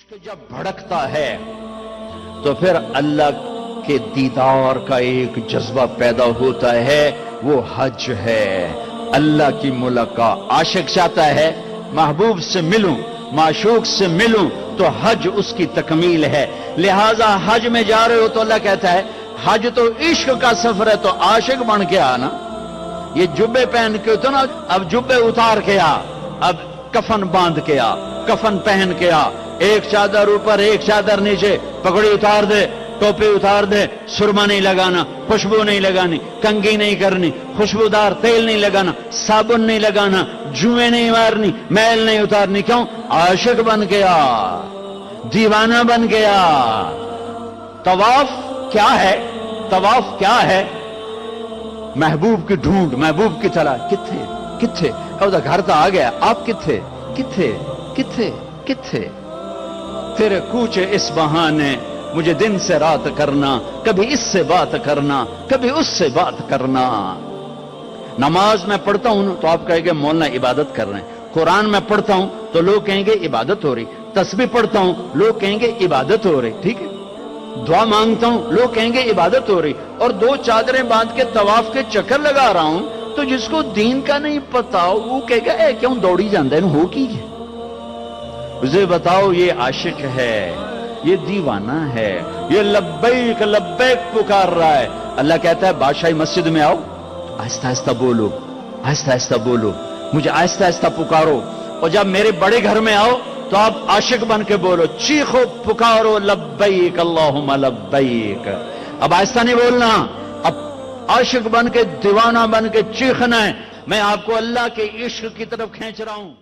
عشق جب بھڑکتا ہے تو پھر اللہ کے دیدار کا ایک جذبہ پیدا ہوتا ہے، وہ حج ہے، اللہ کی ملاقات۔ عاشق چاہتا ہے محبوب سے ملوں، معشوق سے ملوں، تو حج اس کی تکمیل ہے۔ لہذا حج میں جا رہے ہو تو اللہ کہتا ہے حج تو عشق کا سفر ہے، تو عاشق بن کے آنا۔ یہ جبے پہن کے تو نا، اب جبے اتار کے آ، اب کفن باندھ کے آ، کفن پہن کے آ، ایک چادر اوپر ایک چادر نیچے، پگڑی اتار دے، ٹوپی اتار دے، سرما نہیں لگانا، خوشبو نہیں لگانی، کنگھی نہیں کرنی، خوشبودار تیل نہیں لگانا، صابن نہیں لگانا، جوئیں نہیں مارنی، میل نہیں اتارنی۔ کیوں؟ عاشق بن گیا، دیوانہ بن گیا۔ طواف کیا ہے؟ طواف کیا ہے؟ محبوب کی ڈھونڈ، محبوب کی تلاش۔ کتھے کتھے؟ گھر تو آ گیا، آپ کتھے کتھے کتھے کتھے؟ تیرے کوچے اس بہانے مجھے دن سے رات کرنا، کبھی اس سے بات کرنا، کبھی اس سے بات کرنا۔ نماز میں پڑھتا ہوں تو آپ کہیں گے مولانا عبادت کر رہے ہیں، قرآن میں پڑھتا ہوں تو لوگ کہیں گے عبادت ہو رہی، تسبیح پڑھتا ہوں لوگ کہیں گے عبادت ہو رہی، ٹھیک ہے، دعا مانگتا ہوں لوگ کہیں گے عبادت ہو رہی، اور دو چادریں باندھ کے طواف کے چکر لگا رہا ہوں، تو جس کو دین کا نہیں پتا وہ کہے گا اے کیوں دوڑی جاندے ہیں، ہو کی ہے؟ اسے بتاؤ یہ عاشق ہے، یہ دیوانہ ہے، یہ لبیک لبیک پکار رہا ہے۔ اللہ کہتا ہے بادشاہی مسجد میں آؤ، آہستہ آہستہ بولو، آہستہ آہستہ بولو، مجھے آہستہ آہستہ پکارو، اور جب میرے بڑے گھر میں آؤ تو آپ عاشق بن کے بولو، چیخو پکارو، لبیک اللہم لبیک۔ اب آہستہ نہیں بولنا، اب عاشق بن کے، دیوانہ بن کے چیخنا ہے۔ میں آپ کو اللہ کے عشق کی طرف کھینچ رہا ہوں۔